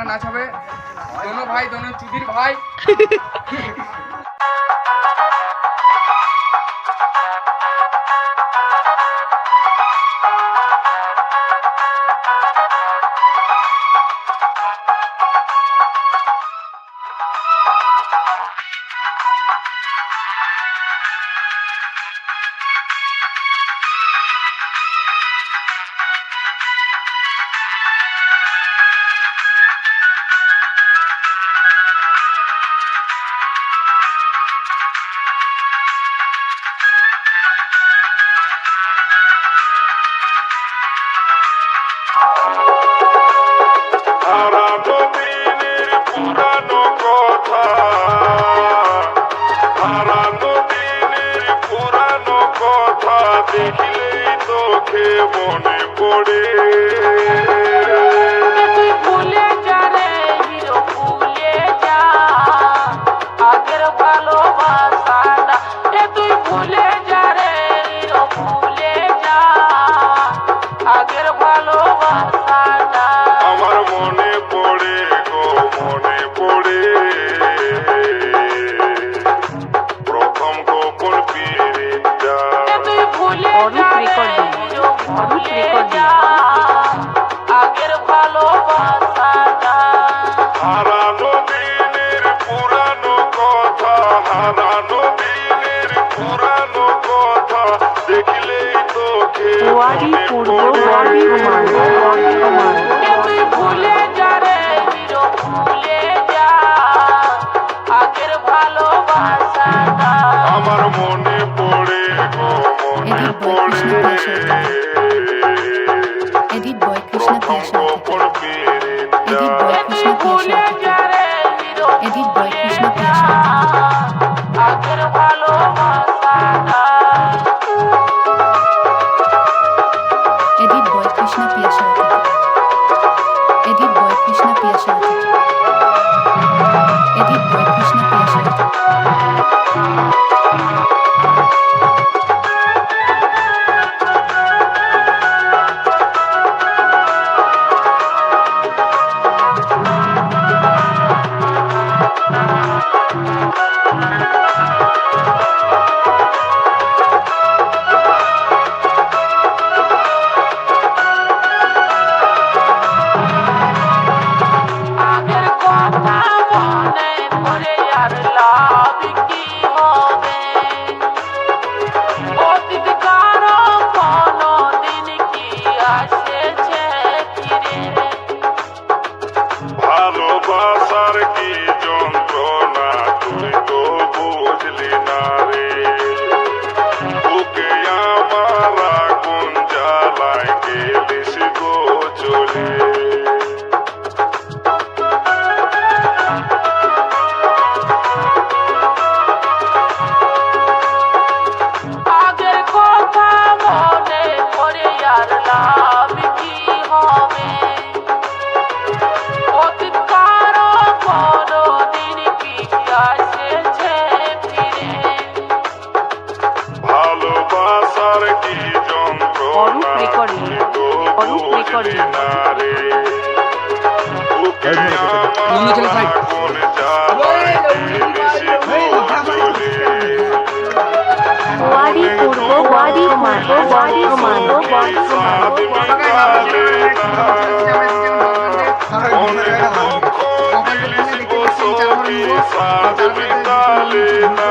নাচ হবে দোনো ভাই দোনো চুদির ভাই দেখলেই তোকে মনে পড়ে তুই ভুলে যা রে হিরো ভুলে যা আগের ভালোবাসাটা তুই ভুলে যা রে হিরো ভুলে যা আগের ভালোবাসাটা আমার মনে পড়ে গো মনে পড়ে প্রথম গোপন পিরিতটা তুই ভুলে যা রে হিরো ভুলে যা আগের ভালোবাসাটা হারানো দিনের পুরানো কথা হারানো দিনের পুরানো কথা দেখলেই তোকে মনে পড়ে তুই ভুলে যা রে হিরো ভুলে যা আগের ভালোবাসাটা আমার মনে পড়ে গো মনে পড়ে Edit boy Krishna প্রথম Prasad. গোপন পিরিতটা Edit boy তুই Krishna ভুলে Prasad. যা রে হিরো Edit boy ভুলে Krishna যা Prasad. আগের ভালোবাসাটা Edit boy Krishna Prasad. Edit boy Krishna Prasad. Edit boy Krishna Prasad. আগের কথা মনে পড়ে আর লাভ কি হবে অতীত কারো কোনো দিন কি আসেছে ফিরে ভালোবাসার কি যন্ত্রণা তুই তো বুঝলি না রে বুকে আমার আগুন জ্বালায় গেলিস গো চলে আগের কথা মনে পড়ে আর লাভ কি হবে অতীত কারো কোনো দিন কি আসেছে ফিরে ভালোবাসার কি যন্ত্রণা তুই তো বুঝলি না রে বুকে আমার আগুন জ্বালায় গেলিস গো চলে ওয়ারি পূর্ব ওয়ারি পূর্ব ওয়ারি পূর্ব ওয়ারি সাদ মিটালে না অনেক দুঃখ দিলিস গো সখী সাদ মিটালে না